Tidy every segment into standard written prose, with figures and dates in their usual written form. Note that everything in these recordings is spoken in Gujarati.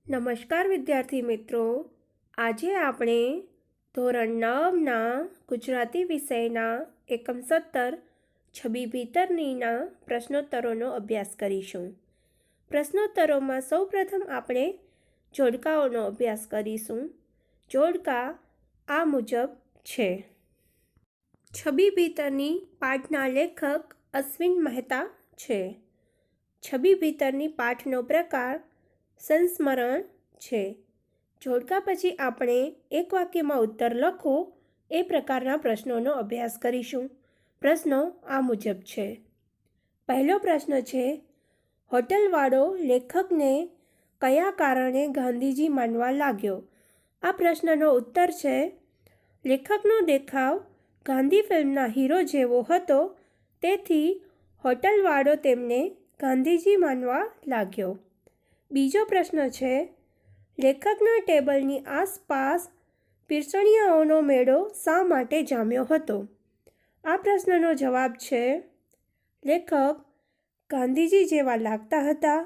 નમસ્કાર વિદ્યાર્થી મિત્રો, આજે આપણે ધોરણ 9ના ગુજરાતી વિષયના એકમ 17 છબી ભીતરનીના પ્રશ્નોત્તરોનો અભ્યાસ કરીશું. પ્રશ્નોત્તરોમાં સૌપ્રથમ આપણે જોડકાઓનો અભ્યાસ કરીશું. જોડકા આ મુજબ છે. છબી ભીતરની પાઠના લેખક અશ્વિન મહેતા છે. છબી ભીતરની પાઠનો પ્રકાર સંસ્મરણ છે. જોડકા પછી આપણે એક વાક્યમાં ઉત્તર લખો એ પ્રકારના પ્રશ્નોનો અભ્યાસ કરીશું. પ્રશ્નો આ મુજબ છે. પહેલો પ્રશ્ન છે, હોટલવાળો લેખકને કયા કારણે ગાંધીજી માનવા લાગ્યો? આ પ્રશ્નનો ઉત્તર છે, લેખકનો દેખાવ ગાંધી ફિલ્મના હીરો જેવો હતો, તેથી હોટલવાળો તેમને ગાંધીજી માનવા લાગ્યો. બીજો પ્રશ્ન છે, લેખકના ટેબલની આસપાસ પીરસણીયાઓનો મેળો શા માટે જામ્યો હતો? આ પ્રશ્નનો જવાબ છે, લેખક ગાંધીજી જેવા લાગતા હતા,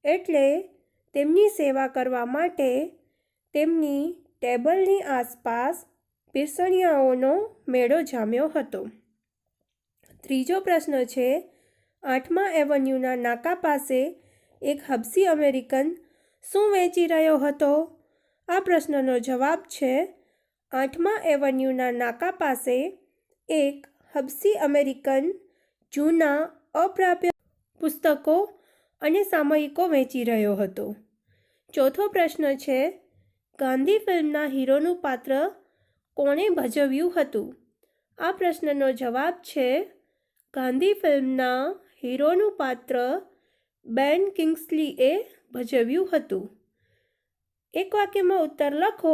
એટલે તેમની સેવા કરવા માટે તેમની ટેબલની આસપાસ પીરસણીયાઓનો મેળો જામ્યો હતો. ત્રીજો પ્રશ્ન છે, 8મા એવન્યુના નાકા પાસે એક હબસી અમેરિકન શું વેચી રહ્યો હતો? આ પ્રશ્નનો જવાબ છે, 8મા એવન્યુના નાકા પાસે એક હબસી અમેરિકન જૂના અપ્રાપ્ય પુસ્તકો અને સામયિકો વેચી રહ્યો હતો. ચોથો પ્રશ્ન છે, ગાંધી ફિલ્મના હીરોનું પાત્ર કોણે ભજવ્યું હતું? આ પ્રશ્નનો જવાબ છે, ગાંધી ફિલ્મના હીરોનું પાત્ર બેન કિંગ્સલીએ ભજવ્યું હતું. એક વાક્યમાં ઉત્તર લખો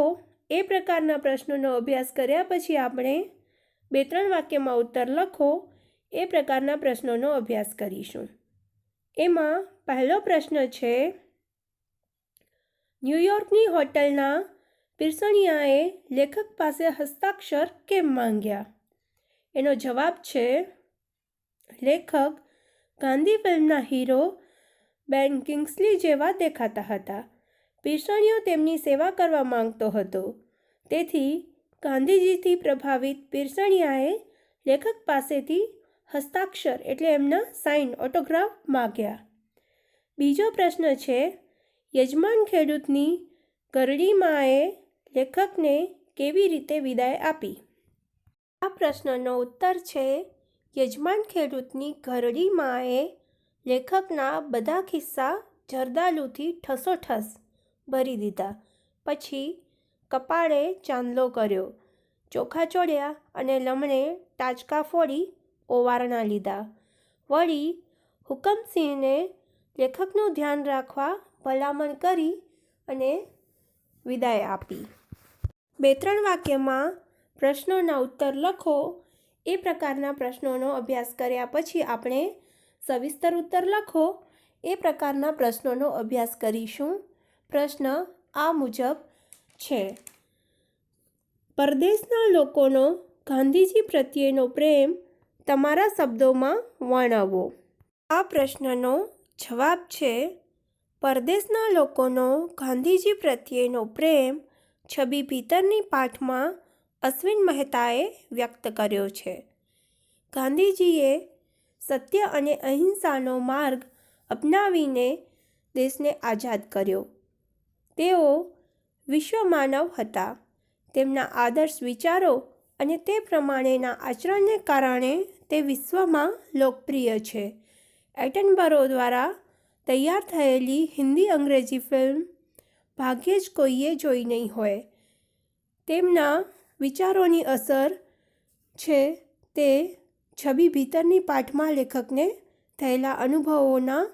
એ પ્રકારના પ્રશ્નોનો અભ્યાસ કર્યા પછી આપણે 2-3 વાક્યમાં ઉત્તર લખો એ પ્રકારના પ્રશ્નોનો અભ્યાસ કરીશું. એમાં પહેલો પ્રશ્ન છે, ન્યૂયોર્કની હોટલના પીરસણીયાએ લેખક પાસે હસ્તાક્ષર કેમ માંગ્યા? એનો જવાબ છે, લેખક ગાંધી ફિલ્મના હીરો બેન કિંગ્સલી જેવા દેખાતા હતા. પીરસણીયો તેમની સેવા કરવા માંગતો હતો, તેથી ગાંધીજીથી પ્રભાવિત પીરસણીયાએ લેખક પાસેથી હસ્તાક્ષર એટલે એમના સાઇન ઓટોગ્રાફ માગ્યા. બીજો પ્રશ્ન છે, યજમાન ખેડૂતની ઘરડી માએ લેખકને કેવી રીતે વિદાય આપી? આ પ્રશ્નનો ઉત્તર છે, યજમાન ખેડૂતની ઘરડી માએ લેખકના બધા ખિસ્સા જરદાલુથી ઠસોઠસ ભરી દીધા. પછી કપાળે ચાંદલો કર્યો, ચોખા ચોળ્યા અને લમણે ટાચકા ફોડી ઓવારણા લીધા. વળી હુકમસિંહને લેખકનું ધ્યાન રાખવા ભલામણ કરી અને વિદાય આપી. 2-3 વાક્યમાં પ્રશ્નોના ઉત્તર લખો એ પ્રકારના પ્રશ્નોનો અભ્યાસ કર્યા પછી આપણે સવિસ્તર ઉત્તર લખો એ પ્રકારના પ્રશ્નોનો અભ્યાસ કરીશું. પ્રશ્ન આ મુજબ છે, પરદેશના લોકોનો ગાંધીજી પ્રત્યેનો પ્રેમ તમારા શબ્દોમાં વર્ણવો. આ પ્રશ્નનો જવાબ છે, પરદેશના લોકોનો ગાંધીજી પ્રત્યેનો પ્રેમ છબી ભીતરની પાઠમાં અશ્વિન મહેતાએ વ્યક્ત કર્યો છે. ગાંધીજીએ સત્ય અને અહિંસાનો માર્ગ અપનાવીને દેશને આઝાદ કર્યો. તેઓ વિશ્વમાનવ હતા. તેમના આદર્શ વિચારો અને તે પ્રમાણેના આચરણને કારણે તે વિશ્વમાં લોકપ્રિય છે. એટનબરો દ્વારા તૈયાર થયેલી હિન્દી અંગ્રેજી ફિલ્મ ભાગ્યે જ કોઈએ જોઈ નહીં હોય. તેમના વિચારોની અસર છે તે છબી ભીતરની પાઠમાં લેખકને થયેલા અનુભવોના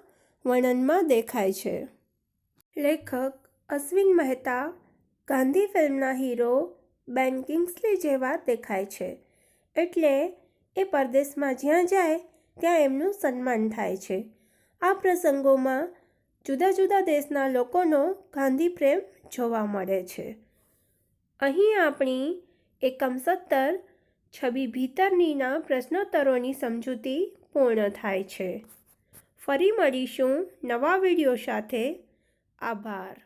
વર્ણનમાં દેખાય છે. લેખક અશ્વિન મહેતા ગાંધી ફિલ્મના હીરો બેન કિંગ્સલી જેવા દેખાય છે, એટલે એ પરદેશમાં જ્યાં જાય ત્યાં એમનું સન્માન થાય છે. આ પ્રસંગોમાં જુદા જુદા દેશના લોકોનો ગાંધી પ્રેમ જોવા મળે છે. અહીં આપણી એકમ 17 છબી ભીતરનીના પ્રશ્નોત્તરોની સમજૂતી પૂર્ણ થાય છે. ફરી મળીશું નવા વિડીયો સાથે. આભાર.